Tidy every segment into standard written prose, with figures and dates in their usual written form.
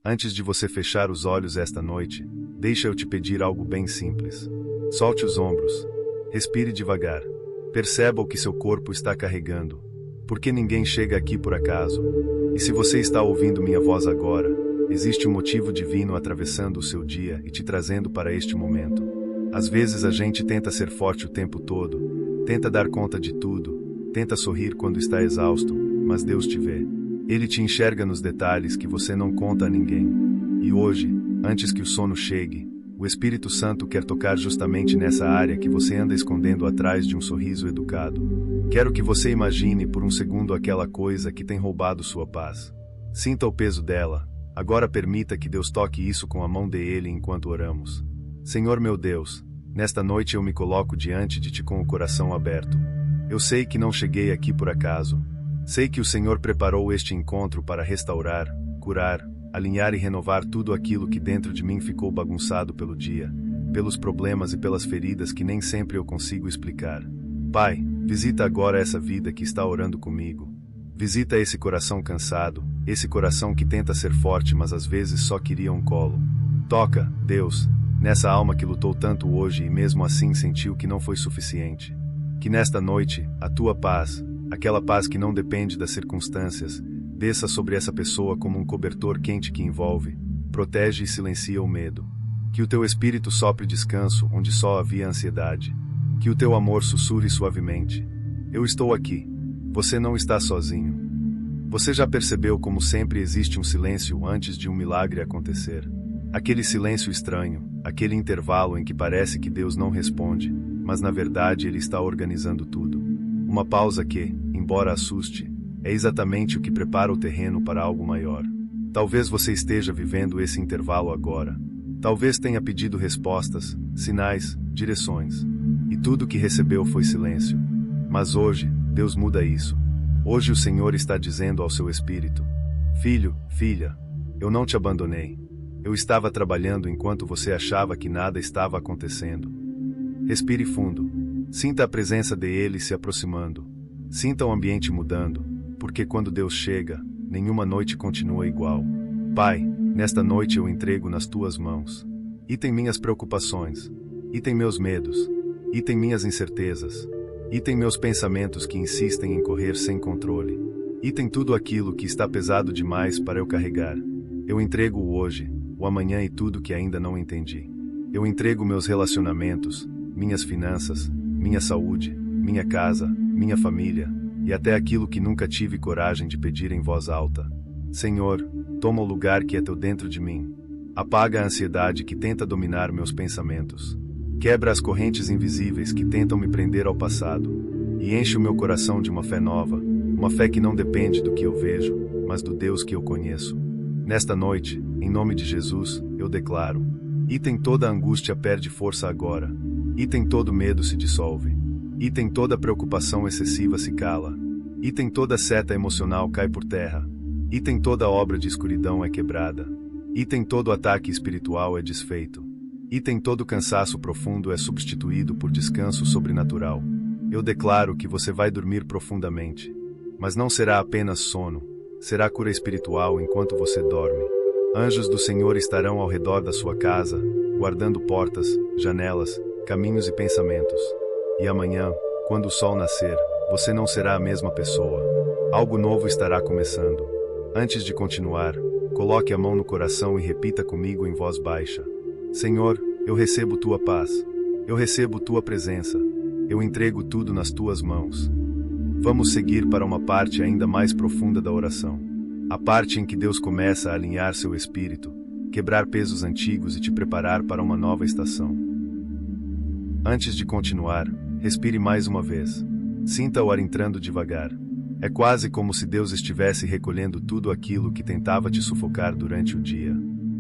Antes de você fechar os olhos esta noite, deixa eu te pedir algo bem simples. Solte os ombros. Respire devagar. Perceba o que seu corpo está carregando. Porque ninguém chega aqui por acaso. E se você está ouvindo minha voz agora, existe um motivo divino atravessando o seu dia e te trazendo para este momento. Às vezes a gente tenta ser forte o tempo todo, tenta dar conta de tudo, tenta sorrir quando está exausto, mas Deus te vê. Ele te enxerga nos detalhes que você não conta a ninguém. E hoje, antes que o sono chegue, o Espírito Santo quer tocar justamente nessa área que você anda escondendo atrás de um sorriso educado. Quero que você imagine por um segundo aquela coisa que tem roubado sua paz. Sinta o peso dela. Agora permita que Deus toque isso com a mão dele enquanto oramos. Senhor meu Deus, nesta noite eu me coloco diante de ti com o coração aberto. Eu sei que não cheguei aqui por acaso. Sei que o Senhor preparou este encontro para restaurar, curar, alinhar e renovar tudo aquilo que dentro de mim ficou bagunçado pelo dia, pelos problemas e pelas feridas que nem sempre eu consigo explicar. Pai, visita agora essa vida que está orando comigo. Visita esse coração cansado, esse coração que tenta ser forte mas às vezes só queria um colo. Toca, Deus, nessa alma que lutou tanto hoje e mesmo assim sentiu que não foi suficiente. Que nesta noite, a tua paz, aquela paz que não depende das circunstâncias, desça sobre essa pessoa como um cobertor quente que envolve, protege e silencia o medo. Que o teu espírito sopre descanso onde só havia ansiedade. Que o teu amor sussurre suavemente. Eu estou aqui. Você não está sozinho. Você já percebeu como sempre existe um silêncio antes de um milagre acontecer? Aquele silêncio estranho, aquele intervalo em que parece que Deus não responde, mas na verdade Ele está organizando tudo. Uma pausa que, embora assuste, é exatamente o que prepara o terreno para algo maior. Talvez você esteja vivendo esse intervalo agora. Talvez tenha pedido respostas, sinais, direções. E tudo o que recebeu foi silêncio. Mas hoje, Deus muda isso. Hoje o Senhor está dizendo ao seu espírito: Filho, filha, eu não te abandonei. Eu estava trabalhando enquanto você achava que nada estava acontecendo. Respire fundo. Sinta a presença dele se aproximando. Sinta o ambiente mudando, porque quando Deus chega, nenhuma noite continua igual. Pai, nesta noite eu entrego nas tuas mãos. Item minhas preocupações, item meus medos, item minhas incertezas, item meus pensamentos que insistem em correr sem controle, item tudo aquilo que está pesado demais para eu carregar. Eu entrego o hoje, o amanhã e tudo que ainda não entendi. Eu entrego meus relacionamentos, minhas finanças, minha saúde, minha casa, minha família, e até aquilo que nunca tive coragem de pedir em voz alta. Senhor, toma o lugar que é teu dentro de mim. Apaga a ansiedade que tenta dominar meus pensamentos. Quebra as correntes invisíveis que tentam me prender ao passado. E enche o meu coração de uma fé nova, uma fé que não depende do que eu vejo, mas do Deus que eu conheço. Nesta noite, em nome de Jesus, eu declaro: item toda a angústia perde força agora. Item todo medo se dissolve. Item toda preocupação excessiva se cala. Item toda seta emocional cai por terra. Item toda obra de escuridão é quebrada. Item todo ataque espiritual é desfeito. Item todo cansaço profundo é substituído por descanso sobrenatural. Eu declaro que você vai dormir profundamente. Mas não será apenas sono. Será cura espiritual enquanto você dorme. Anjos do Senhor estarão ao redor da sua casa, guardando portas, janelas, caminhos e pensamentos. E amanhã, quando o sol nascer, você não será a mesma pessoa. Algo novo estará começando. Antes de continuar, coloque a mão no coração e repita comigo em voz baixa: Senhor, eu recebo tua paz. Eu recebo tua presença. Eu entrego tudo nas tuas mãos. Vamos seguir para uma parte ainda mais profunda da oração. A parte em que Deus começa a alinhar seu espírito, quebrar pesos antigos e te preparar para uma nova estação. Antes de continuar, respire mais uma vez. Sinta o ar entrando devagar. É quase como se Deus estivesse recolhendo tudo aquilo que tentava te sufocar durante o dia.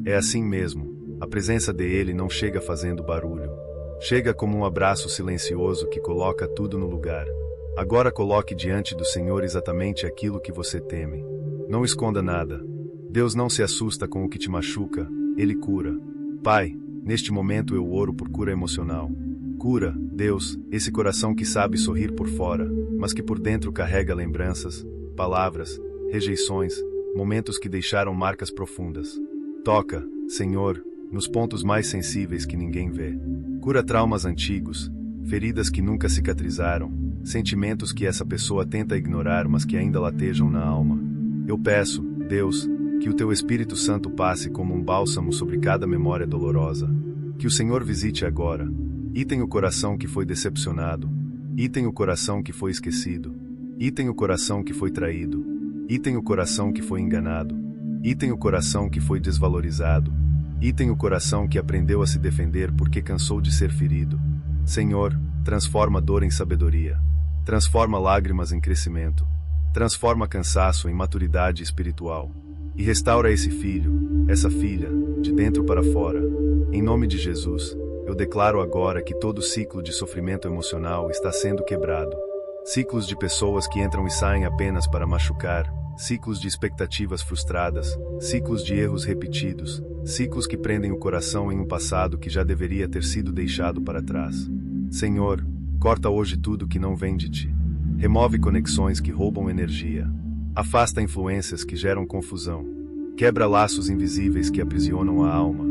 É assim mesmo. A presença dele não chega fazendo barulho. Chega como um abraço silencioso que coloca tudo no lugar. Agora coloque diante do Senhor exatamente aquilo que você teme. Não esconda nada. Deus não se assusta com o que te machuca, Ele cura. Pai, neste momento eu oro por cura emocional. Cura, Deus, esse coração que sabe sorrir por fora, mas que por dentro carrega lembranças, palavras, rejeições, momentos que deixaram marcas profundas. Toca, Senhor, nos pontos mais sensíveis que ninguém vê. Cura traumas antigos, feridas que nunca cicatrizaram, sentimentos que essa pessoa tenta ignorar mas que ainda latejam na alma. Eu peço, Deus, que o Teu Espírito Santo passe como um bálsamo sobre cada memória dolorosa. Que o Senhor visite agora. Item o coração que foi decepcionado. Item o coração que foi esquecido. Item o coração que foi traído. Item o coração que foi enganado. Item o coração que foi desvalorizado. Item o coração que aprendeu a se defender porque cansou de ser ferido. Senhor, transforma dor em sabedoria. Transforma lágrimas em crescimento. Transforma cansaço em maturidade espiritual. E restaura esse filho, essa filha, de dentro para fora. Em nome de Jesus, eu declaro agora que todo ciclo de sofrimento emocional está sendo quebrado. Ciclos de pessoas que entram e saem apenas para machucar, ciclos de expectativas frustradas, ciclos de erros repetidos, ciclos que prendem o coração em um passado que já deveria ter sido deixado para trás. Senhor, corta hoje tudo que não vem de Ti. Remove conexões que roubam energia. Afasta influências que geram confusão. Quebra laços invisíveis que aprisionam a alma.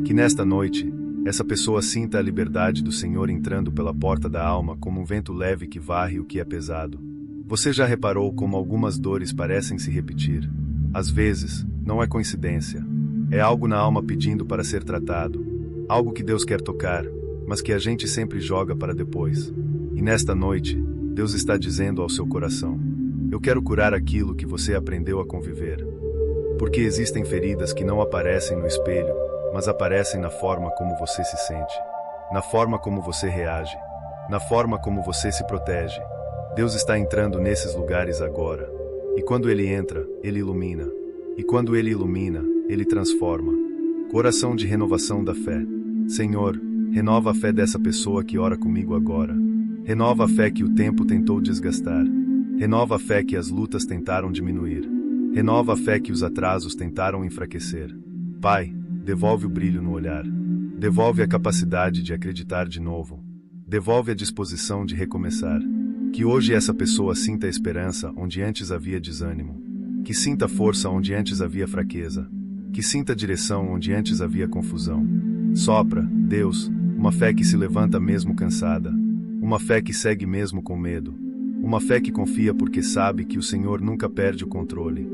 Que nesta noite, essa pessoa sinta a liberdade do Senhor entrando pela porta da alma como um vento leve que varre o que é pesado. Você já reparou como algumas dores parecem se repetir? Às vezes, não é coincidência. É algo na alma pedindo para ser tratado. Algo que Deus quer tocar, mas que a gente sempre joga para depois. E nesta noite, Deus está dizendo ao seu coração: eu quero curar aquilo que você aprendeu a conviver. Porque existem feridas que não aparecem no espelho, mas aparecem na forma como você se sente, na forma como você reage, na forma como você se protege. Deus está entrando nesses lugares agora. E quando Ele entra, Ele ilumina. E quando Ele ilumina, Ele transforma. Coração de renovação da fé. Senhor, renova a fé dessa pessoa que ora comigo agora. Renova a fé que o tempo tentou desgastar. Renova a fé que as lutas tentaram diminuir. Renova a fé que os atrasos tentaram enfraquecer. Pai, devolve o brilho no olhar. Devolve a capacidade de acreditar de novo. Devolve a disposição de recomeçar. Que hoje essa pessoa sinta esperança onde antes havia desânimo. Que sinta força onde antes havia fraqueza. Que sinta direção onde antes havia confusão. Sopra, Deus, uma fé que se levanta mesmo cansada. Uma fé que segue mesmo com medo. Uma fé que confia porque sabe que o Senhor nunca perde o controle.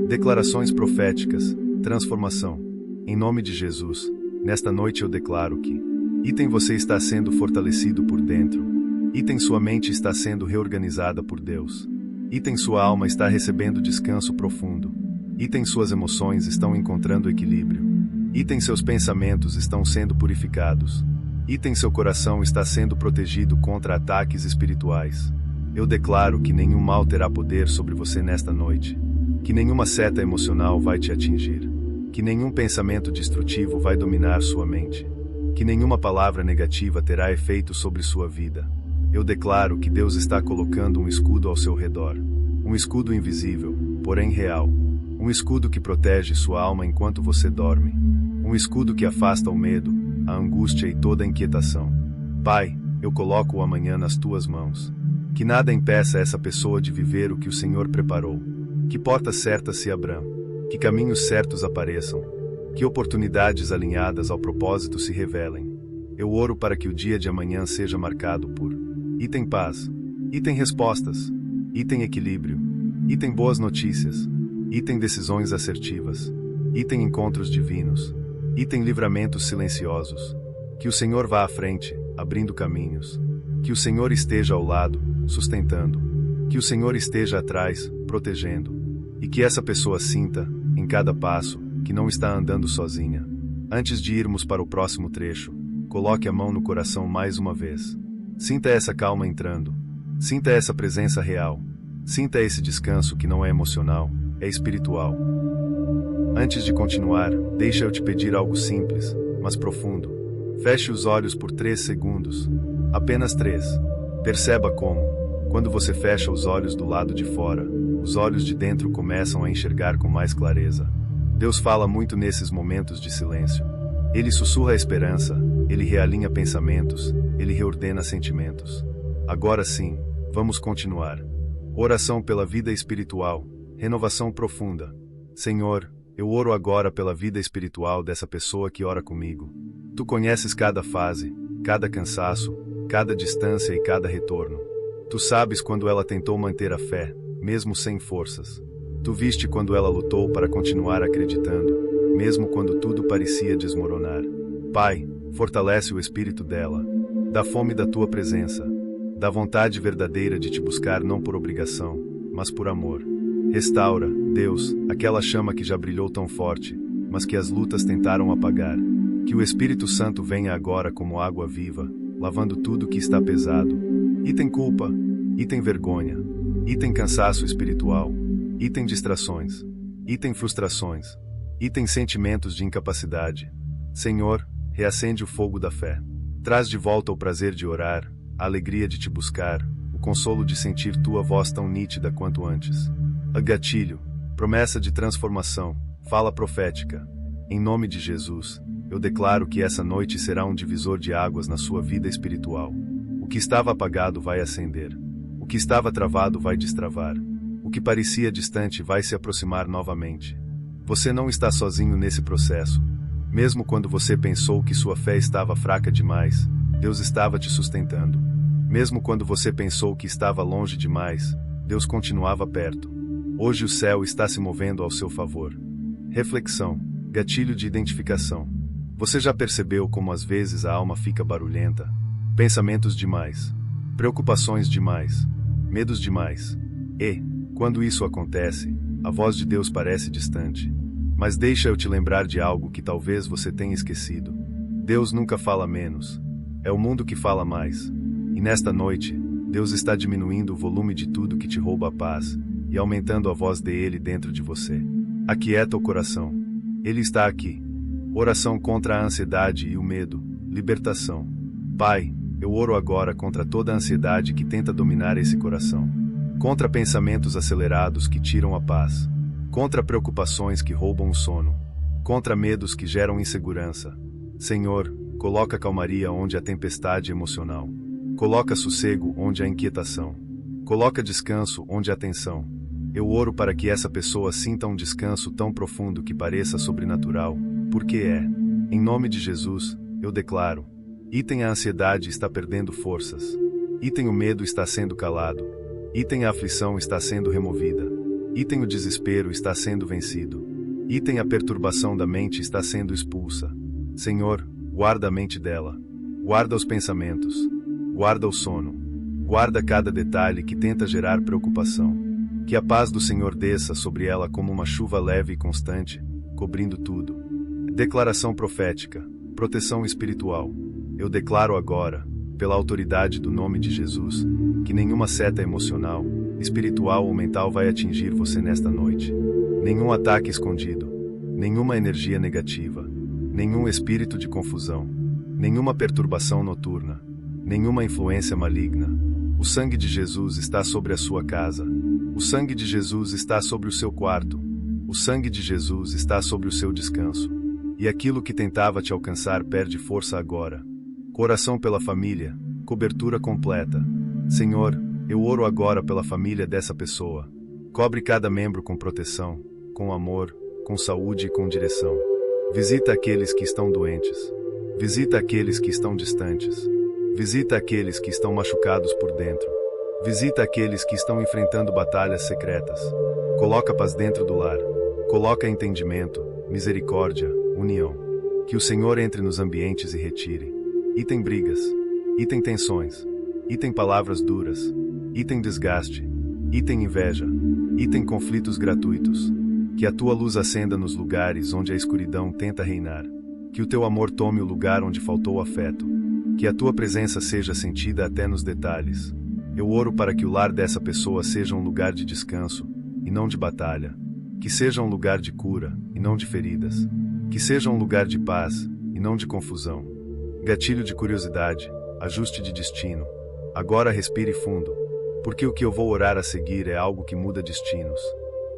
Declarações proféticas, transformação. Em nome de Jesus, nesta noite eu declaro que item você está sendo fortalecido por dentro. Item sua mente está sendo reorganizada por Deus. Item sua alma está recebendo descanso profundo. Item suas emoções estão encontrando equilíbrio. Item seus pensamentos estão sendo purificados. Item seu coração está sendo protegido contra ataques espirituais. Eu declaro que nenhum mal terá poder sobre você nesta noite. Que nenhuma seta emocional vai te atingir. Que nenhum pensamento destrutivo vai dominar sua mente. Que nenhuma palavra negativa terá efeito sobre sua vida. Eu declaro que Deus está colocando um escudo ao seu redor. Um escudo invisível, porém real. Um escudo que protege sua alma enquanto você dorme. Um escudo que afasta o medo, a angústia e toda a inquietação. Pai, eu coloco o amanhã nas tuas mãos. Que nada impeça essa pessoa de viver o que o Senhor preparou. Que portas certas se abram. Que caminhos certos apareçam. Que oportunidades alinhadas ao propósito se revelem. Eu oro para que o dia de amanhã seja marcado por item paz, item respostas, item equilíbrio, item boas notícias, item decisões assertivas, item encontros divinos, item livramentos silenciosos. Que o Senhor vá à frente, abrindo caminhos. Que o Senhor esteja ao lado, sustentando. Que o Senhor esteja atrás, protegendo. E que essa pessoa sinta, em cada passo, que não está andando sozinha. Antes de irmos para o próximo trecho, coloque a mão no coração mais uma vez. Sinta essa calma entrando. Sinta essa presença real. Sinta esse descanso que não é emocional, é espiritual. Antes de continuar, deixa eu te pedir algo simples, mas profundo. Feche os olhos por 3 segundos. Apenas 3. Perceba como, quando você fecha os olhos do lado de fora, os olhos de dentro começam a enxergar com mais clareza. Deus fala muito nesses momentos de silêncio. Ele sussurra a esperança, Ele realinha pensamentos, Ele reordena sentimentos. Agora sim, vamos continuar. Oração pela vida espiritual, renovação profunda. Senhor, eu oro agora pela vida espiritual dessa pessoa que ora comigo. Tu conheces cada fase, cada cansaço, cada distância e cada retorno. Tu sabes quando ela tentou manter a fé, mesmo sem forças. Tu viste quando ela lutou para continuar acreditando, mesmo quando tudo parecia desmoronar. Pai, fortalece o espírito dela. Dá fome da tua presença. Dá vontade verdadeira de te buscar não por obrigação, mas por amor. Restaura, Deus, aquela chama que já brilhou tão forte, mas que as lutas tentaram apagar. Que o Espírito Santo venha agora como água viva, lavando tudo que está pesado. E tem culpa, e tem vergonha, e tem cansaço espiritual, e tem distrações, e tem frustrações, e tem sentimentos de incapacidade. Senhor, reacende o fogo da fé. Traz de volta o prazer de orar, a alegria de te buscar, o consolo de sentir tua voz tão nítida quanto antes. A gatilho, promessa de transformação, fala profética. Em nome de Jesus, eu declaro que essa noite será um divisor de águas na sua vida espiritual. O que estava apagado vai acender. O que estava travado vai destravar. O que parecia distante vai se aproximar novamente. Você não está sozinho nesse processo. Mesmo quando você pensou que sua fé estava fraca demais, Deus estava te sustentando. Mesmo quando você pensou que estava longe demais, Deus continuava perto. Hoje o céu está se movendo ao seu favor. Reflexão, gatilho de identificação. Você já percebeu como às vezes a alma fica barulhenta? Pensamentos demais, preocupações demais, medos demais. E, quando isso acontece, a voz de Deus parece distante. Mas deixa eu te lembrar de algo que talvez você tenha esquecido. Deus nunca fala menos. É o mundo que fala mais. E nesta noite, Deus está diminuindo o volume de tudo que te rouba a paz e aumentando a voz dele dentro de você. Aquieta o coração. Ele está aqui. Oração contra a ansiedade e o medo. Libertação. Pai, eu oro agora contra toda a ansiedade que tenta dominar esse coração. Contra pensamentos acelerados que tiram a paz. Contra preocupações que roubam o sono. Contra medos que geram insegurança. Senhor, coloca calmaria onde há tempestade emocional. Coloca sossego onde há inquietação. Coloca descanso onde há tensão. Eu oro para que essa pessoa sinta um descanso tão profundo que pareça sobrenatural, porque é. Em nome de Jesus, eu declaro. Item a ansiedade está perdendo forças. Item o medo está sendo calado. Item a aflição está sendo removida. Item o desespero está sendo vencido. Item a perturbação da mente está sendo expulsa. Senhor, guarda a mente dela. Guarda os pensamentos. Guarda o sono. Guarda cada detalhe que tenta gerar preocupação. Que a paz do Senhor desça sobre ela como uma chuva leve e constante, cobrindo tudo. Declaração profética. Proteção espiritual. Eu declaro agora, pela autoridade do nome de Jesus, que nenhuma seta emocional, espiritual ou mental vai atingir você nesta noite. Nenhum ataque escondido. Nenhuma energia negativa. Nenhum espírito de confusão. Nenhuma perturbação noturna. Nenhuma influência maligna. O sangue de Jesus está sobre a sua casa. O sangue de Jesus está sobre o seu quarto. O sangue de Jesus está sobre o seu descanso. E aquilo que tentava te alcançar perde força agora. Coração pela família, cobertura completa. Senhor, eu oro agora pela família dessa pessoa. Cobre cada membro com proteção, com amor, com saúde e com direção. Visita aqueles que estão doentes. Visita aqueles que estão distantes. Visita aqueles que estão machucados por dentro. Visita aqueles que estão enfrentando batalhas secretas. Coloca paz dentro do lar. Coloca entendimento, misericórdia, união. Que o Senhor entre nos ambientes e retire. Item brigas. Item tensões. Item palavras duras. Item desgaste. Item inveja. Item conflitos gratuitos. Que a tua luz acenda nos lugares onde a escuridão tenta reinar. Que o teu amor tome o lugar onde faltou afeto. Que a tua presença seja sentida até nos detalhes. Eu oro para que o lar dessa pessoa seja um lugar de descanso, e não de batalha. Que seja um lugar de cura, e não de feridas. Que seja um lugar de paz, e não de confusão. Gatilho de curiosidade, ajuste de destino. Agora respire fundo, porque o que eu vou orar a seguir é algo que muda destinos.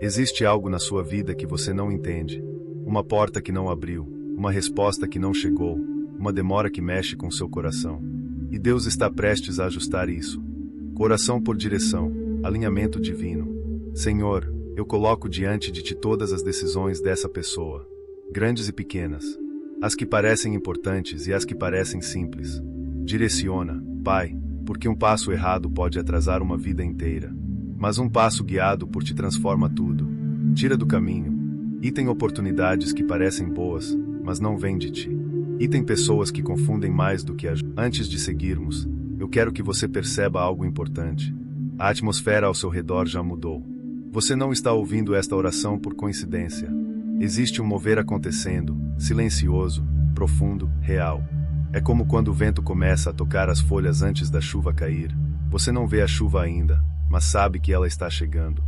Existe algo na sua vida que você não entende. Uma porta que não abriu, uma resposta que não chegou, uma demora que mexe com seu coração. E Deus está prestes a ajustar isso. Coração por direção, alinhamento divino. Senhor, eu coloco diante de ti todas as decisões dessa pessoa, grandes e pequenas, as que parecem importantes e as que parecem simples. Direciona, Pai, porque um passo errado pode atrasar uma vida inteira, mas um passo guiado por ti transforma tudo. Tira do caminho, e tem oportunidades que parecem boas, mas não vêm de ti. E tem pessoas que confundem mais do que ajudam. Antes de seguirmos, eu quero que você perceba algo importante. A atmosfera ao seu redor já mudou. Você não está ouvindo esta oração por coincidência. Existe um mover acontecendo, silencioso, profundo, real. É como quando o vento começa a tocar as folhas antes da chuva cair. Você não vê a chuva ainda, mas sabe que ela está chegando.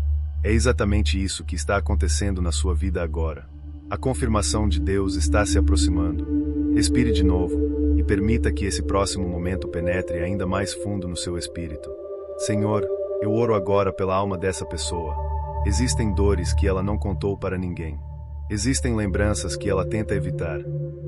É exatamente isso que está acontecendo na sua vida agora. A confirmação de Deus está se aproximando. Respire de novo, e permita que esse próximo momento penetre ainda mais fundo no seu espírito. Senhor, eu oro agora pela alma dessa pessoa. Existem dores que ela não contou para ninguém. Existem lembranças que ela tenta evitar.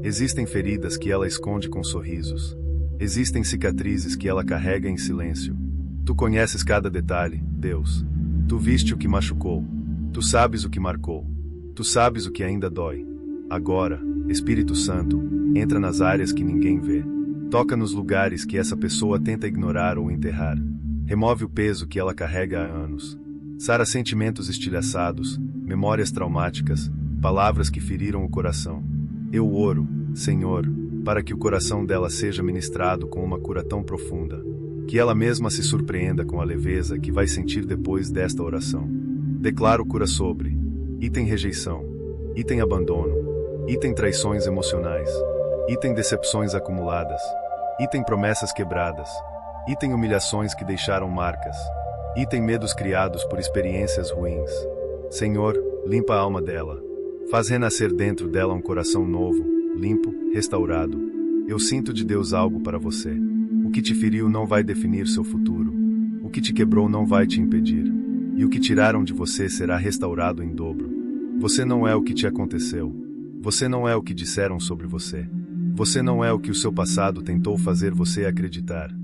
Existem feridas que ela esconde com sorrisos. Existem cicatrizes que ela carrega em silêncio. Tu conheces cada detalhe, Deus. Tu viste o que machucou. Tu sabes o que marcou. Tu sabes o que ainda dói. Agora, Espírito Santo, entra nas áreas que ninguém vê. Toca nos lugares que essa pessoa tenta ignorar ou enterrar. Remove o peso que ela carrega há anos. Sara sentimentos estilhaçados, memórias traumáticas, palavras que feriram o coração. Eu oro, Senhor, para que o coração dela seja ministrado com uma cura tão profunda, que ela mesma se surpreenda com a leveza que vai sentir depois desta oração. Declaro cura sobre item rejeição, item abandono, item traições emocionais, item decepções acumuladas, item promessas quebradas, item humilhações que deixaram marcas, item medos criados por experiências ruins. Senhor, limpa a alma dela. Faz renascer dentro dela um coração novo, limpo, restaurado. Eu sinto de Deus algo para você. O que te feriu não vai definir seu futuro. O que te quebrou não vai te impedir. E o que tiraram de você será restaurado em dobro. Você não é o que te aconteceu. Você não é o que disseram sobre você. Você não é o que o seu passado tentou fazer você acreditar.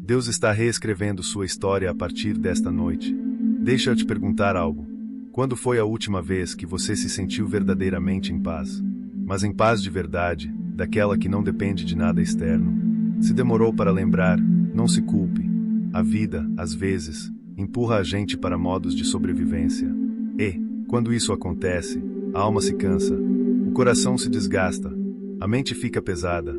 Deus está reescrevendo sua história a partir desta noite. Deixa eu te perguntar algo. Quando foi a última vez que você se sentiu verdadeiramente em paz? Mas em paz de verdade, daquela que não depende de nada externo. Se demorou para lembrar, não se culpe. A vida, às vezes, empurra a gente para modos de sobrevivência. E, quando isso acontece, a alma se cansa, o coração se desgasta, a mente fica pesada.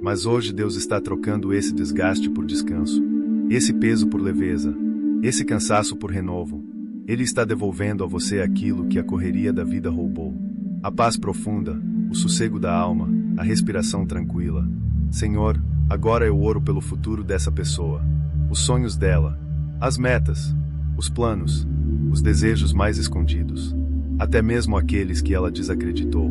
Mas hoje Deus está trocando esse desgaste por descanso, esse peso por leveza, esse cansaço por renovo. Ele está devolvendo a você aquilo que a correria da vida roubou. A paz profunda, o sossego da alma, a respiração tranquila. Senhor, agora eu oro pelo futuro dessa pessoa, os sonhos dela, as metas, os planos, os desejos mais escondidos, até mesmo aqueles que ela desacreditou.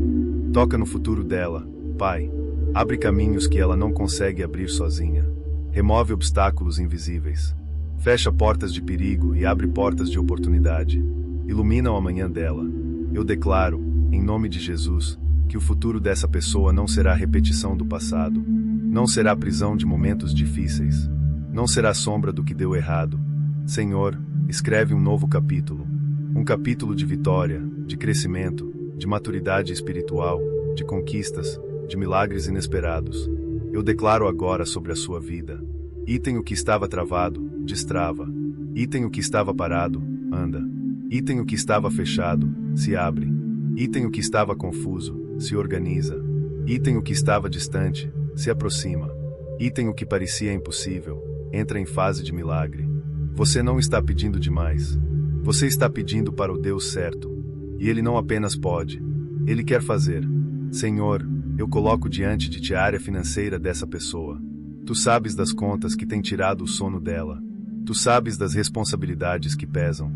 Toca no futuro dela, Pai. Abre caminhos que ela não consegue abrir sozinha. Remove obstáculos invisíveis. Fecha portas de perigo e abre portas de oportunidade. Ilumina o amanhã dela. Eu declaro, em nome de Jesus, que o futuro dessa pessoa não será repetição do passado. Não será prisão de momentos difíceis. Não será sombra do que deu errado. Senhor, escreve um novo capítulo. Um capítulo de vitória, de crescimento, de maturidade espiritual, de conquistas, de milagres inesperados. Eu declaro agora sobre a sua vida. Item o que estava travado, destrava. Item o que estava parado, anda. Item o que estava fechado, se abre. Item o que estava confuso, se organiza. Item o que estava distante, se aproxima. Item o que parecia impossível, entra em fase de milagre. Você não está pedindo demais. Você está pedindo para o Deus certo. E Ele não apenas pode, Ele quer fazer. Senhor, eu coloco diante de ti a área financeira dessa pessoa. Tu sabes das contas que têm tirado o sono dela. Tu sabes das responsabilidades que pesam.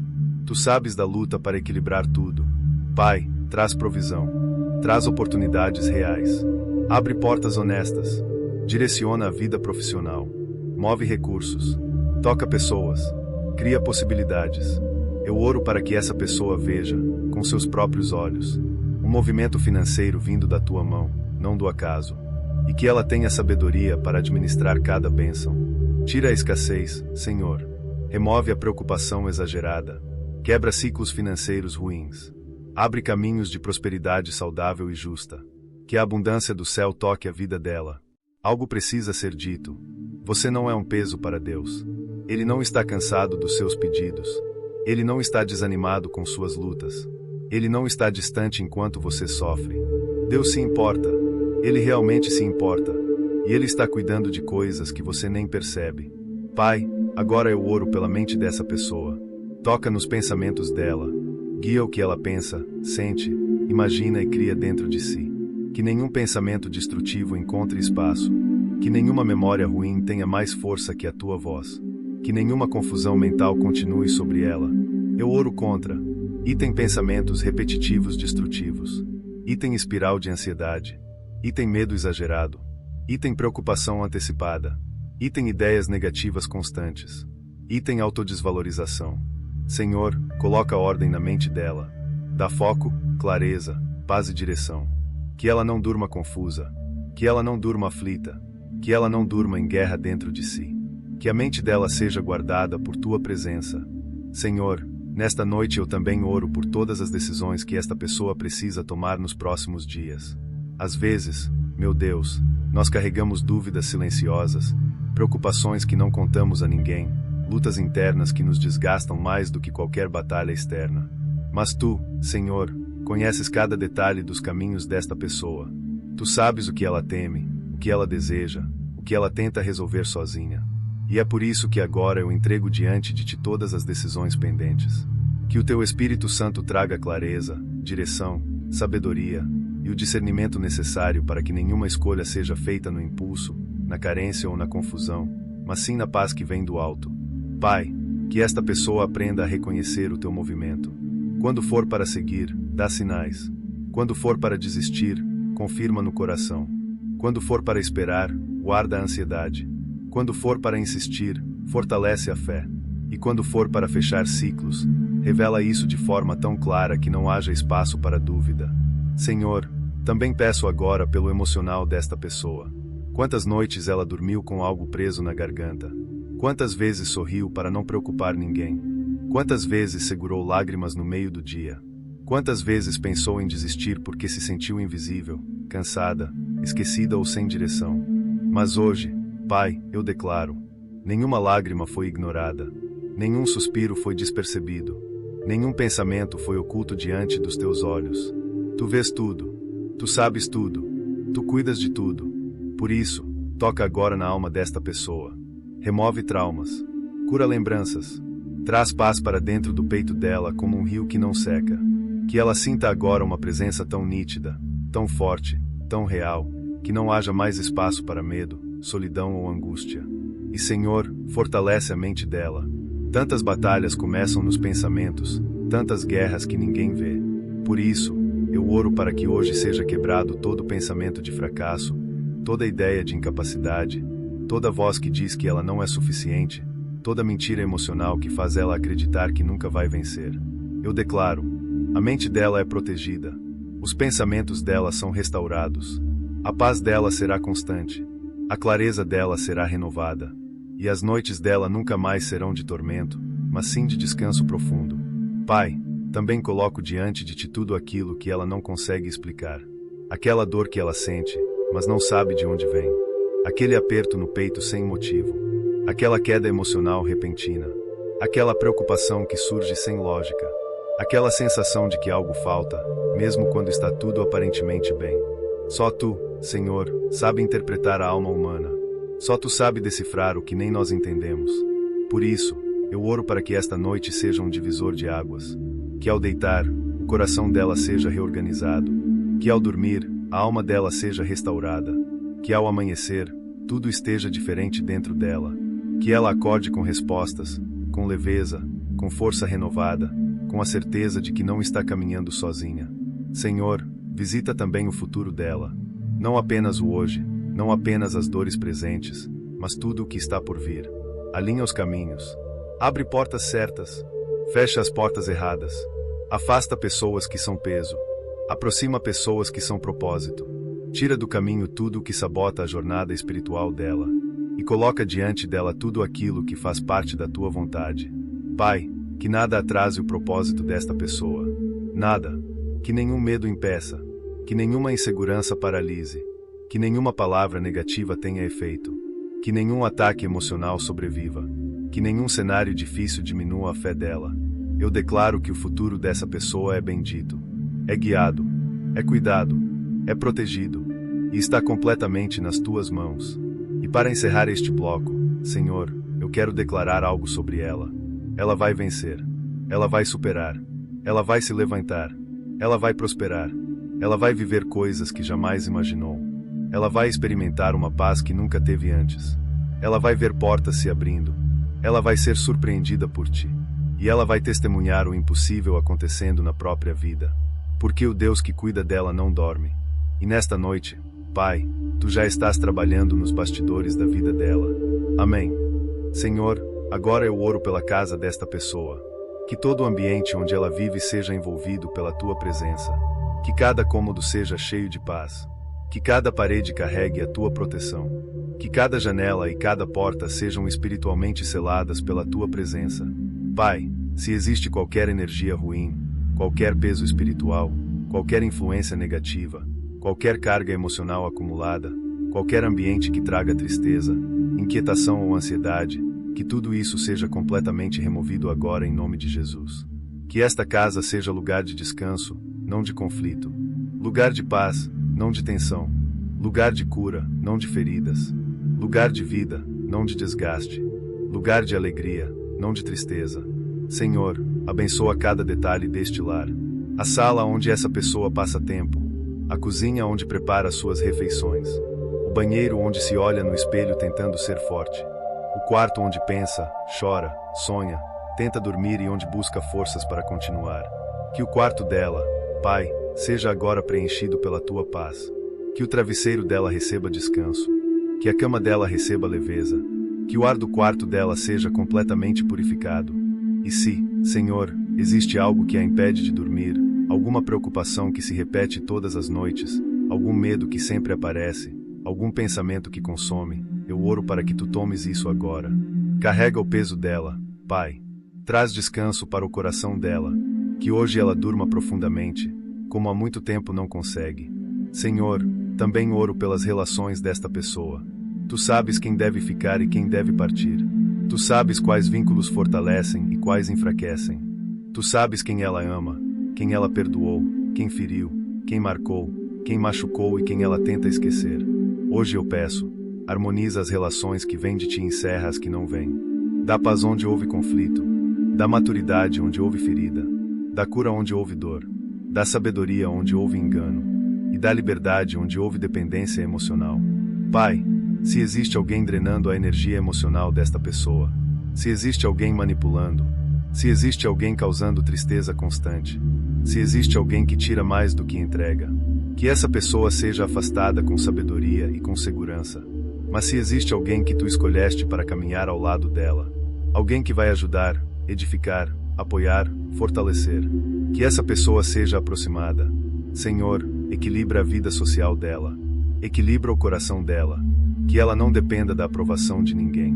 Tu sabes da luta para equilibrar tudo. Pai, traz provisão. Traz oportunidades reais. Abre portas honestas. Direciona a vida profissional. Move recursos. Toca pessoas. Cria possibilidades. Eu oro para que essa pessoa veja, com seus próprios olhos, um movimento financeiro vindo da tua mão, não do acaso, e que ela tenha sabedoria para administrar cada bênção. Tira a escassez, Senhor. Remove a preocupação exagerada. Quebra ciclos financeiros ruins. Abre caminhos de prosperidade saudável e justa. Que a abundância do céu toque a vida dela. Algo precisa ser dito. Você não é um peso para Deus. Ele não está cansado dos seus pedidos. Ele não está desanimado com suas lutas. Ele não está distante enquanto você sofre. Deus se importa. Ele realmente se importa. E Ele está cuidando de coisas que você nem percebe. Pai, agora eu oro pela mente dessa pessoa. Toca nos pensamentos dela. Guia o que ela pensa, sente, imagina e cria dentro de si. Que nenhum pensamento destrutivo encontre espaço. Que nenhuma memória ruim tenha mais força que a tua voz. Que nenhuma confusão mental continue sobre ela. Eu oro contra. Item pensamentos repetitivos destrutivos. Item espiral de ansiedade. Item medo exagerado. Item preocupação antecipada. Item ideias negativas constantes. Item autodesvalorização. Senhor, coloca ordem na mente dela. Dá foco, clareza, paz e direção. Que ela não durma confusa. Que ela não durma aflita. Que ela não durma em guerra dentro de si. Que a mente dela seja guardada por tua presença. Senhor, nesta noite eu também oro por todas as decisões que esta pessoa precisa tomar nos próximos dias. Às vezes, meu Deus, nós carregamos dúvidas silenciosas, preocupações que não contamos a ninguém, lutas internas que nos desgastam mais do que qualquer batalha externa. Mas tu, Senhor, conheces cada detalhe dos caminhos desta pessoa. Tu sabes o que ela teme, o que ela deseja, o que ela tenta resolver sozinha. E é por isso que agora eu entrego diante de ti todas as decisões pendentes. Que o teu Espírito Santo traga clareza, direção, sabedoria e o discernimento necessário para que nenhuma escolha seja feita no impulso, na carência ou na confusão, mas sim na paz que vem do alto. Pai, que esta pessoa aprenda a reconhecer o teu movimento. Quando for para seguir, dá sinais. Quando for para desistir, confirma no coração. Quando for para esperar, guarda a ansiedade. Quando for para insistir, fortalece a fé. E quando for para fechar ciclos, revela isso de forma tão clara que não haja espaço para dúvida. Senhor, também peço agora pelo emocional desta pessoa. Quantas noites ela dormiu com algo preso na garganta? Quantas vezes sorriu para não preocupar ninguém? Quantas vezes segurou lágrimas no meio do dia? Quantas vezes pensou em desistir porque se sentiu invisível, cansada, esquecida ou sem direção? Mas hoje, Pai, eu declaro: nenhuma lágrima foi ignorada, nenhum suspiro foi despercebido, nenhum pensamento foi oculto diante dos teus olhos. Tu vês tudo, tu sabes tudo, tu cuidas de tudo. Por isso, toca agora na alma desta pessoa. Remove traumas, cura lembranças, traz paz para dentro do peito dela como um rio que não seca. Que ela sinta agora uma presença tão nítida, tão forte, tão real, que não haja mais espaço para medo, solidão ou angústia. E Senhor, fortalece a mente dela. Tantas batalhas começam nos pensamentos, tantas guerras que ninguém vê. Por isso, eu oro para que hoje seja quebrado todo pensamento de fracasso, toda ideia de incapacidade, toda voz que diz que ela não é suficiente, toda mentira emocional que faz ela acreditar que nunca vai vencer. Eu declaro: a mente dela é protegida, os pensamentos dela são restaurados, a paz dela será constante, a clareza dela será renovada, e as noites dela nunca mais serão de tormento, mas sim de descanso profundo. Pai, também coloco diante de ti tudo aquilo que ela não consegue explicar, aquela dor que ela sente, mas não sabe de onde vem, aquele aperto no peito sem motivo, aquela queda emocional repentina, aquela preocupação que surge sem lógica, aquela sensação de que algo falta, mesmo quando está tudo aparentemente bem. Só tu, Senhor, sabe interpretar a alma humana. Só tu sabe decifrar o que nem nós entendemos. Por isso, eu oro para que esta noite seja um divisor de águas. Que ao deitar, o coração dela seja reorganizado. Que ao dormir, a alma dela seja restaurada. Que ao amanhecer, tudo esteja diferente dentro dela. Que ela acorde com respostas, com leveza, com força renovada, com a certeza de que não está caminhando sozinha. Senhor, visita também o futuro dela. Não apenas o hoje, não apenas as dores presentes, mas tudo o que está por vir. Alinha os caminhos. Abre portas certas. Fecha as portas erradas. Afasta pessoas que são peso. Aproxima pessoas que são propósito. Tira do caminho tudo o que sabota a jornada espiritual dela. E coloca diante dela tudo aquilo que faz parte da tua vontade. Pai, Que nada atrase o propósito desta pessoa. Nada. Que nenhum medo impeça. Que nenhuma insegurança paralise. Que nenhuma palavra negativa tenha efeito. Que nenhum ataque emocional sobreviva. Que nenhum cenário difícil diminua a fé dela. Eu declaro que o futuro dessa pessoa é bendito. É guiado. É cuidado. É protegido. E está completamente nas tuas mãos. E para encerrar este bloco, Senhor, eu quero declarar algo sobre ela. Ela vai vencer. Ela vai superar. Ela vai se levantar. Ela vai prosperar. Ela vai viver coisas que jamais imaginou. Ela vai experimentar uma paz que nunca teve antes. Ela vai ver portas se abrindo. Ela vai ser surpreendida por ti. E ela vai testemunhar o impossível acontecendo na própria vida. Porque o Deus que cuida dela não dorme. E nesta noite, Pai, tu já estás trabalhando nos bastidores da vida dela. Amém. Senhor, agora eu oro pela casa desta pessoa. Que todo o ambiente onde ela vive seja envolvido pela tua presença. Que cada cômodo seja cheio de paz. Que cada parede carregue a tua proteção. Que cada janela e cada porta sejam espiritualmente seladas pela tua presença. Pai, se existe qualquer energia ruim, qualquer peso espiritual, qualquer influência negativa, qualquer carga emocional acumulada, qualquer ambiente que traga tristeza, inquietação ou ansiedade, que tudo isso seja completamente removido agora em nome de Jesus. Que esta casa seja lugar de descanso, não de conflito. Lugar de paz, não de tensão. Lugar de cura, não de feridas. Lugar de vida, não de desgaste. Lugar de alegria, não de tristeza. Senhor, abençoa cada detalhe deste lar. A sala onde essa pessoa passa tempo. A cozinha onde prepara suas refeições. O banheiro onde se olha no espelho tentando ser forte. O quarto onde pensa, chora, sonha, tenta dormir e onde busca forças para continuar. Que o quarto dela, Pai, seja agora preenchido pela tua paz. Que o travesseiro dela receba descanso. Que a cama dela receba leveza. Que o ar do quarto dela seja completamente purificado. E se, Senhor, existe algo que a impede de dormir, alguma preocupação que se repete todas as noites, algum medo que sempre aparece, algum pensamento que consome, eu oro para que tu tomes isso agora. Carrega o peso dela, Pai. Traz descanso para o coração dela. Que hoje ela durma profundamente, como há muito tempo não consegue. Senhor, também oro pelas relações desta pessoa. Tu sabes quem deve ficar e quem deve partir. Tu sabes quais vínculos fortalecem e quais enfraquecem. Tu sabes quem ela ama, quem ela perdoou, quem feriu, quem marcou, quem machucou e quem ela tenta esquecer. Hoje eu peço, harmoniza as relações que vêm de ti e encerra as que não vêm. Dá paz onde houve conflito. Dá maturidade onde houve ferida. Dá cura onde houve dor. Dá sabedoria onde houve engano. E dá liberdade onde houve dependência emocional. Pai, se existe alguém drenando a energia emocional desta pessoa, se existe alguém manipulando, se existe alguém causando tristeza constante, se existe alguém que tira mais do que entrega, que essa pessoa seja afastada com sabedoria e com segurança. Mas se existe alguém que tu escolheste para caminhar ao lado dela, alguém que vai ajudar, edificar, apoiar, fortalecer, que essa pessoa seja aproximada. Senhor, equilibra a vida social dela, equilibra o coração dela, que ela não dependa da aprovação de ninguém,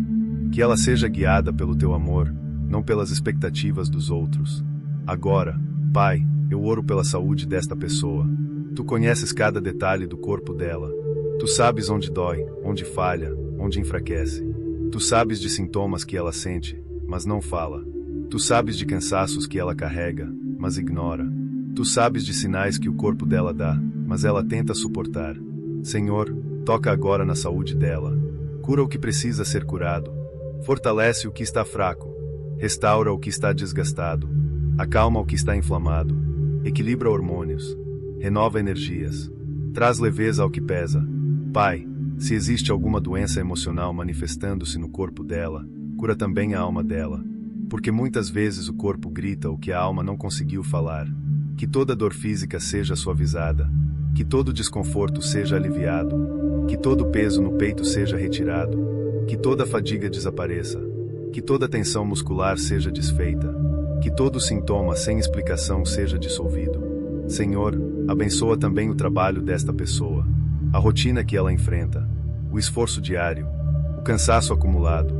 que ela seja guiada pelo teu amor, não pelas expectativas dos outros. Agora, Pai, eu oro pela saúde desta pessoa. Tu conheces cada detalhe do corpo dela. Tu sabes onde dói, onde falha, onde enfraquece. Tu sabes de sintomas que ela sente, mas não fala. Tu sabes de cansaços que ela carrega, mas ignora. Tu sabes de sinais que o corpo dela dá, mas ela tenta suportar. Senhor, toca agora na saúde dela. Cura o que precisa ser curado. Fortalece o que está fraco. Restaura o que está desgastado. Acalma o que está inflamado. Equilibra hormônios. Renova energias. Traz leveza ao que pesa. Pai, se existe alguma doença emocional manifestando-se no corpo dela, cura também a alma dela. Porque muitas vezes o corpo grita o que a alma não conseguiu falar. Que toda dor física seja suavizada. Que todo desconforto seja aliviado. Que todo peso no peito seja retirado. Que toda fadiga desapareça. Que toda tensão muscular seja desfeita. Que todo sintoma sem explicação seja dissolvido. Senhor, abençoa também o trabalho desta pessoa, a rotina que ela enfrenta, o esforço diário, o cansaço acumulado.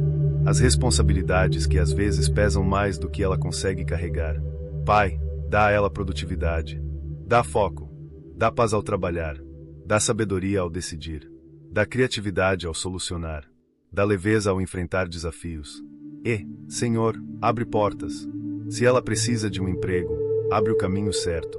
as responsabilidades que às vezes pesam mais do que ela consegue carregar. Pai, dá a ela produtividade. Dá foco. Dá paz ao trabalhar. Dá sabedoria ao decidir. Dá criatividade ao solucionar. Dá leveza ao enfrentar desafios. E, Senhor, abre portas. Se ela precisa de um emprego, abre o caminho certo.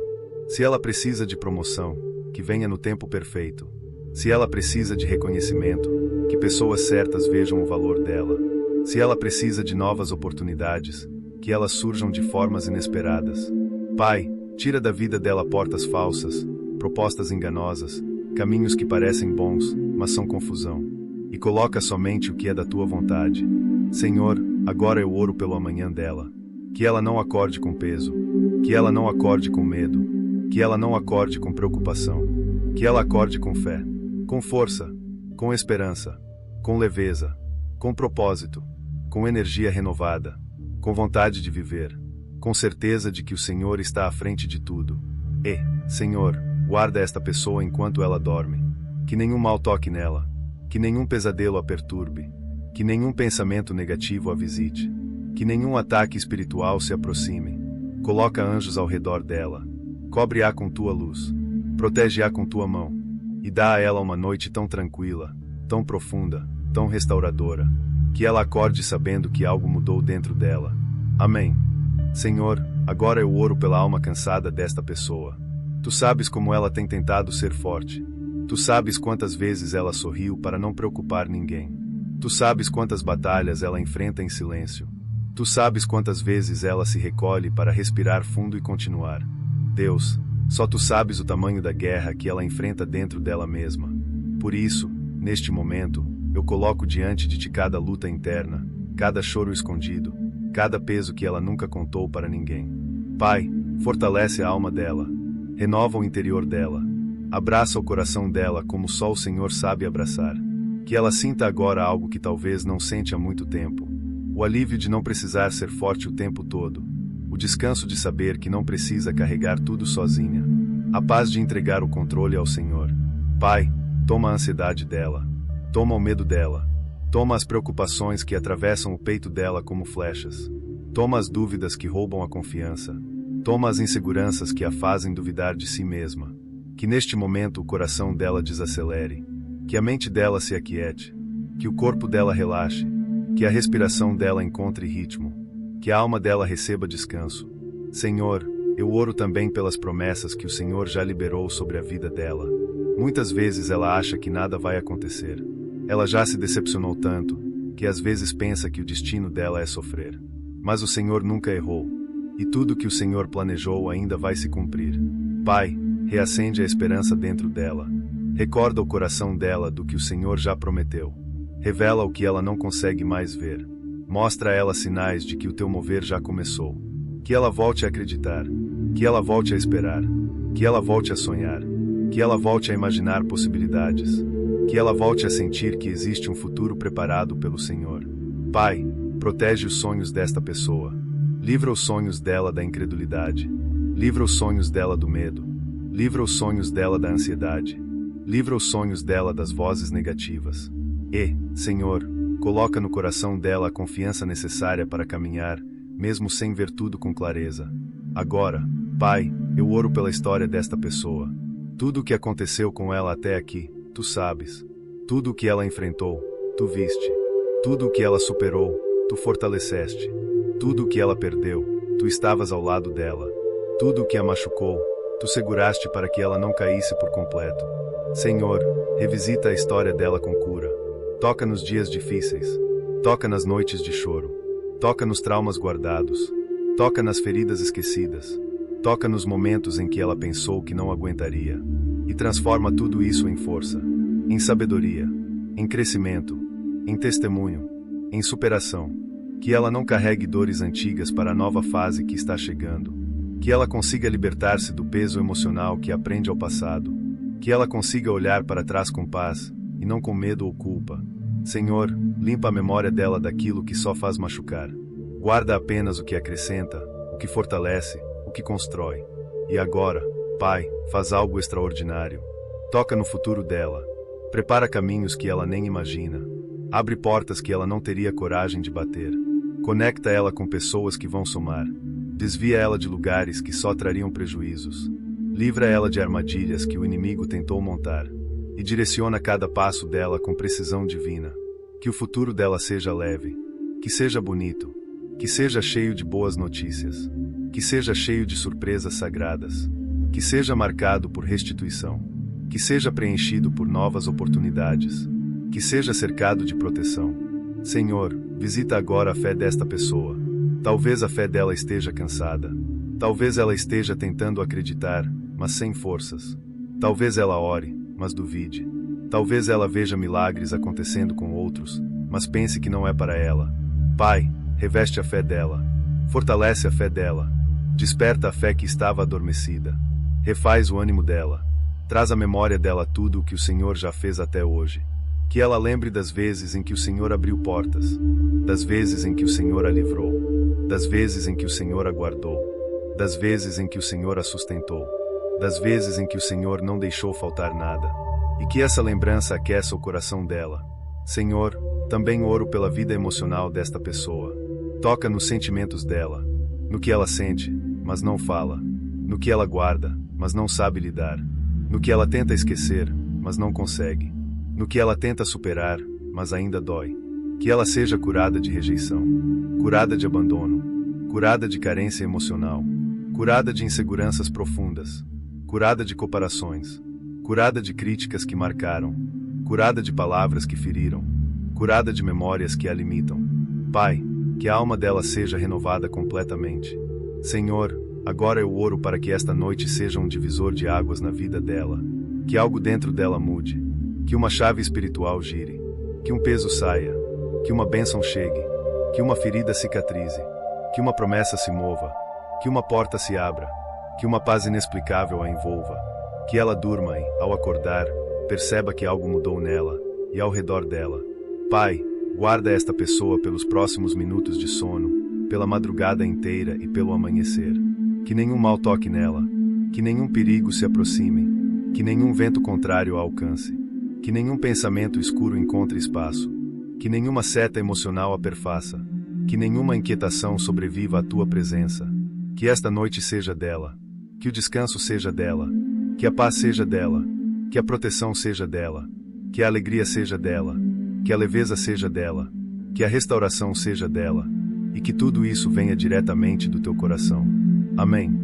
Se ela precisa de promoção, que venha no tempo perfeito. Se ela precisa de reconhecimento, que pessoas certas vejam o valor dela. Se ela precisa de novas oportunidades, que elas surjam de formas inesperadas. Pai, tira da vida dela portas falsas, propostas enganosas, caminhos que parecem bons, mas são confusão. E coloca somente o que é da tua vontade. Senhor, agora eu oro pelo amanhã dela. Que ela não acorde com peso. Que ela não acorde com medo. Que ela não acorde com preocupação. Que ela acorde com fé, com força, com esperança, com leveza, com propósito, com energia renovada, com vontade de viver, com certeza de que o Senhor está à frente de tudo. E, Senhor, guarda esta pessoa enquanto ela dorme. Que nenhum mal toque nela. Que nenhum pesadelo a perturbe. Que nenhum pensamento negativo a visite. Que nenhum ataque espiritual se aproxime. Coloca anjos ao redor dela. Cobre-a com tua luz. Protege-a com tua mão. E dá a ela uma noite tão tranquila, tão profunda, tão restauradora, que ela acorde sabendo que algo mudou dentro dela. Amém. Senhor, agora eu oro pela alma cansada desta pessoa. Tu sabes como ela tem tentado ser forte. Tu sabes quantas vezes ela sorriu para não preocupar ninguém. Tu sabes quantas batalhas ela enfrenta em silêncio. Tu sabes quantas vezes ela se recolhe para respirar fundo e continuar. Deus, só tu sabes o tamanho da guerra que ela enfrenta dentro dela mesma. Por isso, neste momento, eu coloco diante de ti cada luta interna, cada choro escondido, cada peso que ela nunca contou para ninguém. Pai, fortalece a alma dela, renova o interior dela, abraça o coração dela como só o Senhor sabe abraçar. Que ela sinta agora algo que talvez não sente há muito tempo. O alívio de não precisar ser forte o tempo todo. O descanso de saber que não precisa carregar tudo sozinha. A paz de entregar o controle ao Senhor. Pai, toma a ansiedade dela. Toma o medo dela. Toma as preocupações que atravessam o peito dela como flechas. Toma as dúvidas que roubam a confiança. Toma as inseguranças que a fazem duvidar de si mesma. Que neste momento o coração dela desacelere. Que a mente dela se aquiete. Que o corpo dela relaxe. Que a respiração dela encontre ritmo. Que a alma dela receba descanso. Senhor, eu oro também pelas promessas que o Senhor já liberou sobre a vida dela. Muitas vezes ela acha que nada vai acontecer. Ela já se decepcionou tanto, que às vezes pensa que o destino dela é sofrer. Mas o Senhor nunca errou. E tudo que o Senhor planejou ainda vai se cumprir. Pai, reacende a esperança dentro dela. Recorda o coração dela do que o Senhor já prometeu. Revela o que ela não consegue mais ver. Mostra a ela sinais de que o teu mover já começou. Que ela volte a acreditar. Que ela volte a esperar. Que ela volte a sonhar. Que ela volte a imaginar possibilidades. Que ela volte a sentir que existe um futuro preparado pelo Senhor. Pai, protege os sonhos desta pessoa. Livra os sonhos dela da incredulidade. Livra os sonhos dela do medo. Livra os sonhos dela da ansiedade. Livra os sonhos dela das vozes negativas. E, Senhor, coloca no coração dela a confiança necessária para caminhar, mesmo sem ver tudo com clareza. Agora, Pai, eu oro pela história desta pessoa. Tudo o que aconteceu com ela até aqui, tu sabes. Tudo o que ela enfrentou, tu viste. Tudo o que ela superou, tu fortaleceste. Tudo o que ela perdeu, tu estavas ao lado dela. Tudo o que a machucou, tu seguraste para que ela não caísse por completo. Senhor, revisita a história dela com cura. Toca nos dias difíceis. Toca nas noites de choro. Toca nos traumas guardados. Toca nas feridas esquecidas. Toca nos momentos em que ela pensou que não aguentaria. E transforma tudo isso em força, em sabedoria, em crescimento, em testemunho, em superação. Que ela não carregue dores antigas para a nova fase que está chegando. Que ela consiga libertar-se do peso emocional que aprende ao passado. Que ela consiga olhar para trás com paz, e não com medo ou culpa. Senhor, limpa a memória dela daquilo que só faz machucar. Guarda apenas o que acrescenta, o que fortalece, o que constrói. E agora, Pai, faz algo extraordinário. Toca no futuro dela. Prepara caminhos que ela nem imagina. Abre portas que ela não teria coragem de bater. Conecta ela com pessoas que vão somar. Desvia ela de lugares que só trariam prejuízos. Livra ela de armadilhas que o inimigo tentou montar. E direciona cada passo dela com precisão divina. Que o futuro dela seja leve. Que seja bonito. Que seja cheio de boas notícias. Que seja cheio de surpresas sagradas. Que seja marcado por restituição. Que seja preenchido por novas oportunidades. Que seja cercado de proteção. Senhor, visita agora a fé desta pessoa. Talvez a fé dela esteja cansada. Talvez ela esteja tentando acreditar, mas sem forças. Talvez ela ore, mas duvide. Talvez ela veja milagres acontecendo com outros, mas pense que não é para ela. Pai, reveste a fé dela. Fortalece a fé dela. Desperta a fé que estava adormecida. Refaz o ânimo dela. Traz à memória dela tudo o que o Senhor já fez até hoje. Que ela lembre das vezes em que o Senhor abriu portas, das vezes em que o Senhor a livrou, das vezes em que o Senhor a guardou, das vezes em que o Senhor a sustentou, das vezes em que o Senhor não deixou faltar nada, e que essa lembrança aqueça o coração dela. Senhor, também oro pela vida emocional desta pessoa. Toca nos sentimentos dela, no que ela sente, mas não fala, no que ela guarda, mas não sabe lidar, no que ela tenta esquecer, mas não consegue, no que ela tenta superar, mas ainda dói. Que ela seja curada de rejeição, curada de abandono, curada de carência emocional, curada de inseguranças profundas, curada de comparações, curada de críticas que marcaram, curada de palavras que feriram, curada de memórias que a limitam. Pai, que a alma dela seja renovada completamente. Senhor, agora eu oro para que esta noite seja um divisor de águas na vida dela, que algo dentro dela mude, que uma chave espiritual gire, que um peso saia, que uma bênção chegue, que uma ferida cicatrize, que uma promessa se mova, que uma porta se abra, que uma paz inexplicável a envolva, que ela durma e, ao acordar, perceba que algo mudou nela e ao redor dela. Pai, guarda esta pessoa pelos próximos minutos de sono, pela madrugada inteira e pelo amanhecer. Que nenhum mal toque nela, que nenhum perigo se aproxime, que nenhum vento contrário a alcance, que nenhum pensamento escuro encontre espaço, que nenhuma seta emocional a perfaça, que nenhuma inquietação sobreviva à tua presença. Que esta noite seja dela, que o descanso seja dela, que a paz seja dela, que a proteção seja dela, que a alegria seja dela, que a leveza seja dela, que a restauração seja dela, e que tudo isso venha diretamente do teu coração. Amém.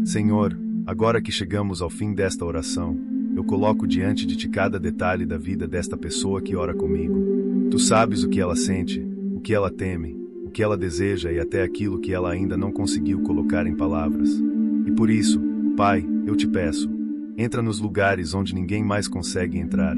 Senhor, agora que chegamos ao fim desta oração, eu coloco diante de ti cada detalhe da vida desta pessoa que ora comigo. Tu sabes o que ela sente, o que ela teme, o que ela deseja e até aquilo que ela ainda não conseguiu colocar em palavras. E por isso, Pai, eu te peço, entra nos lugares onde ninguém mais consegue entrar.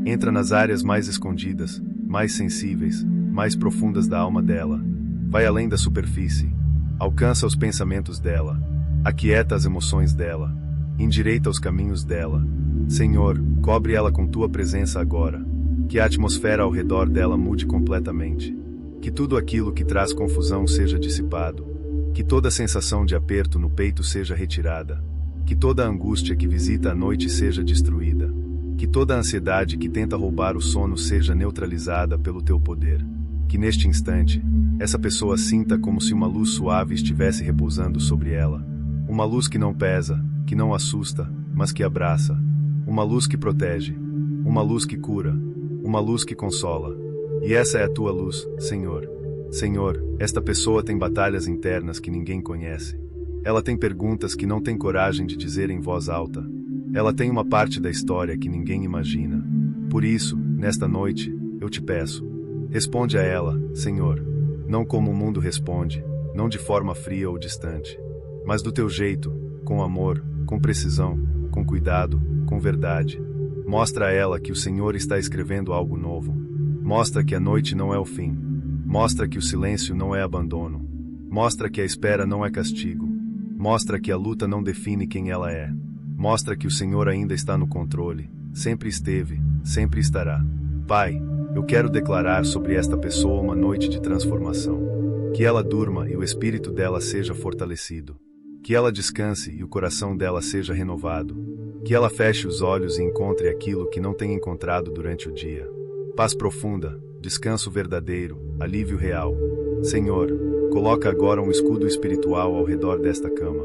Entra nas áreas mais escondidas, mais sensíveis, mais profundas da alma dela. Vai além da superfície. Alcança os pensamentos dela. Aquieta as emoções dela. Endireita os caminhos dela. Senhor, cobre ela com tua presença agora. Que a atmosfera ao redor dela mude completamente. Que tudo aquilo que traz confusão seja dissipado. Que toda sensação de aperto no peito seja retirada. Que toda angústia que visita a noite seja destruída. Que toda ansiedade que tenta roubar o sono seja neutralizada pelo teu poder. Que neste instante, essa pessoa sinta como se uma luz suave estivesse repousando sobre ela. Uma luz que não pesa, que não assusta, mas que abraça. Uma luz que protege. Uma luz que cura. Uma luz que consola. E essa é a tua luz, Senhor. Senhor, esta pessoa tem batalhas internas que ninguém conhece. Ela tem perguntas que não tem coragem de dizer em voz alta. Ela tem uma parte da história que ninguém imagina. Por isso, nesta noite, eu te peço, responde a ela, Senhor, não como o mundo responde, não de forma fria ou distante, mas do teu jeito, com amor, com precisão, com cuidado, com verdade. Mostra a ela que o Senhor está escrevendo algo novo. Mostra que a noite não é o fim. Mostra que o silêncio não é abandono. Mostra que a espera não é castigo. Mostra que a luta não define quem ela é. Mostra que o Senhor ainda está no controle, sempre esteve, sempre estará. Pai, eu quero declarar sobre esta pessoa uma noite de transformação. Que ela durma e o espírito dela seja fortalecido. Que ela descanse e o coração dela seja renovado. Que ela feche os olhos e encontre aquilo que não tem encontrado durante o dia. Paz profunda, descanso verdadeiro, alívio real. Senhor, coloca agora um escudo espiritual ao redor desta cama.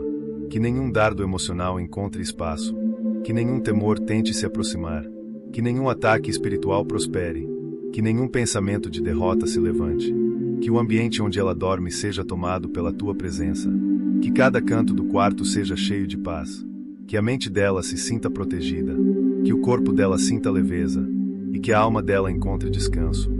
Que nenhum dardo emocional encontre espaço. Que nenhum temor tente se aproximar. Que nenhum ataque espiritual prospere. Que nenhum pensamento de derrota se levante. Que o ambiente onde ela dorme seja tomado pela tua presença. Que cada canto do quarto seja cheio de paz. Que a mente dela se sinta protegida. Que o corpo dela sinta leveza. E que a alma dela encontre descanso.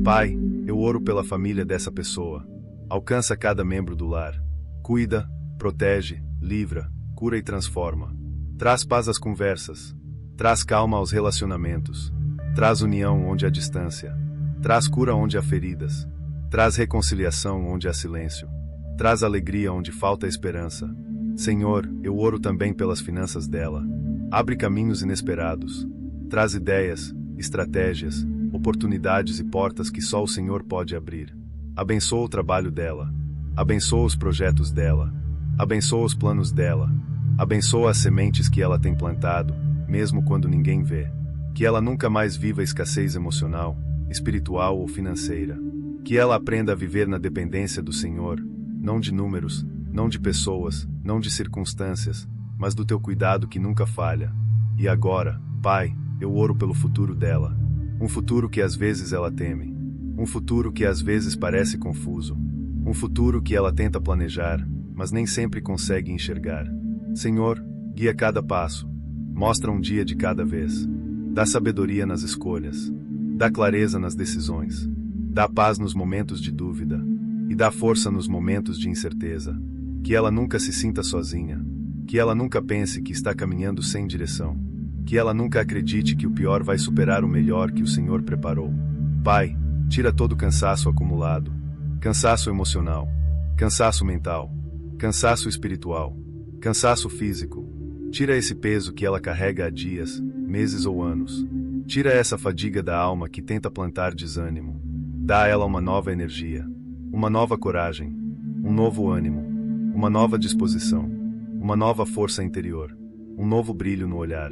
Pai, eu oro pela família dessa pessoa. Alcança cada membro do lar. Cuida, protege, livra, cura e transforma. Traz paz às conversas. Traz calma aos relacionamentos. Traz união onde há distância. Traz cura onde há feridas. Traz reconciliação onde há silêncio. Traz alegria onde falta esperança. Senhor, eu oro também pelas finanças dela. Abre caminhos inesperados. Traz ideias, estratégias, oportunidades e portas que só o Senhor pode abrir. Abençoa o trabalho dela. Abençoa os projetos dela. Abençoa os planos dela. Abençoa as sementes que ela tem plantado, mesmo quando ninguém vê. Que ela nunca mais viva escassez emocional, espiritual ou financeira. Que ela aprenda a viver na dependência do Senhor, não de números, não de pessoas, não de circunstâncias, mas do teu cuidado que nunca falha. E agora, Pai, eu oro pelo futuro dela. Um futuro que às vezes ela teme. Um futuro que às vezes parece confuso. Um futuro que ela tenta planejar, mas nem sempre consegue enxergar. Senhor, guia cada passo. Mostra um dia de cada vez. Dá sabedoria nas escolhas. Dá clareza nas decisões. Dá paz nos momentos de dúvida. E dá força nos momentos de incerteza. Que ela nunca se sinta sozinha. Que ela nunca pense que está caminhando sem direção. Que ela nunca acredite que o pior vai superar o melhor que o Senhor preparou. Pai, tira todo o cansaço acumulado. Cansaço emocional. Cansaço mental. Cansaço espiritual. Cansaço físico. Tira esse peso que ela carrega há dias, meses ou anos. Tira essa fadiga da alma que tenta plantar desânimo. Dá a ela uma nova energia. Uma nova coragem. Um novo ânimo. Uma nova disposição. Uma nova força interior. Um novo brilho no olhar.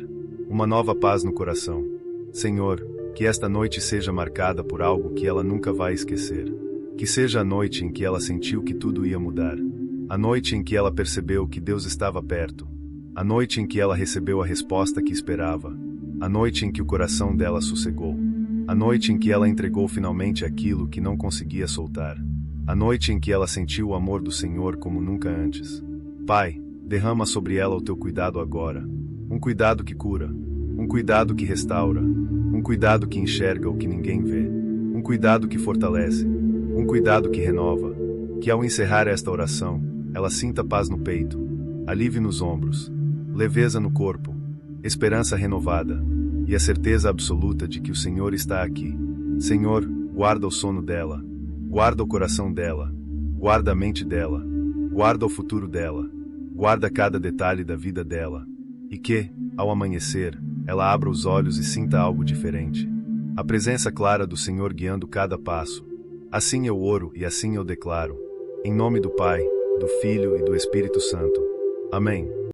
Uma nova paz no coração. Senhor, que esta noite seja marcada por algo que ela nunca vai esquecer. Que seja a noite em que ela sentiu que tudo ia mudar. A noite em que ela percebeu que Deus estava perto. A noite em que ela recebeu a resposta que esperava. A noite em que o coração dela sossegou. A noite em que ela entregou finalmente aquilo que não conseguia soltar. A noite em que ela sentiu o amor do Senhor como nunca antes. Pai, derrama sobre ela o teu cuidado agora. Um cuidado que cura. Um cuidado que restaura. Um cuidado que enxerga o que ninguém vê. Um cuidado que fortalece. Um cuidado que renova. Que ao encerrar esta oração, ela sinta paz no peito, alívio nos ombros, leveza no corpo, esperança renovada e a certeza absoluta de que o Senhor está aqui. Senhor, guarda o sono dela, guarda o coração dela, guarda a mente dela, guarda o futuro dela, guarda cada detalhe da vida dela, e que, ao amanhecer, ela abra os olhos e sinta algo diferente. A presença clara do Senhor guiando cada passo. Assim eu oro e assim eu declaro. Em nome do Pai, do Filho e do Espírito Santo. Amém.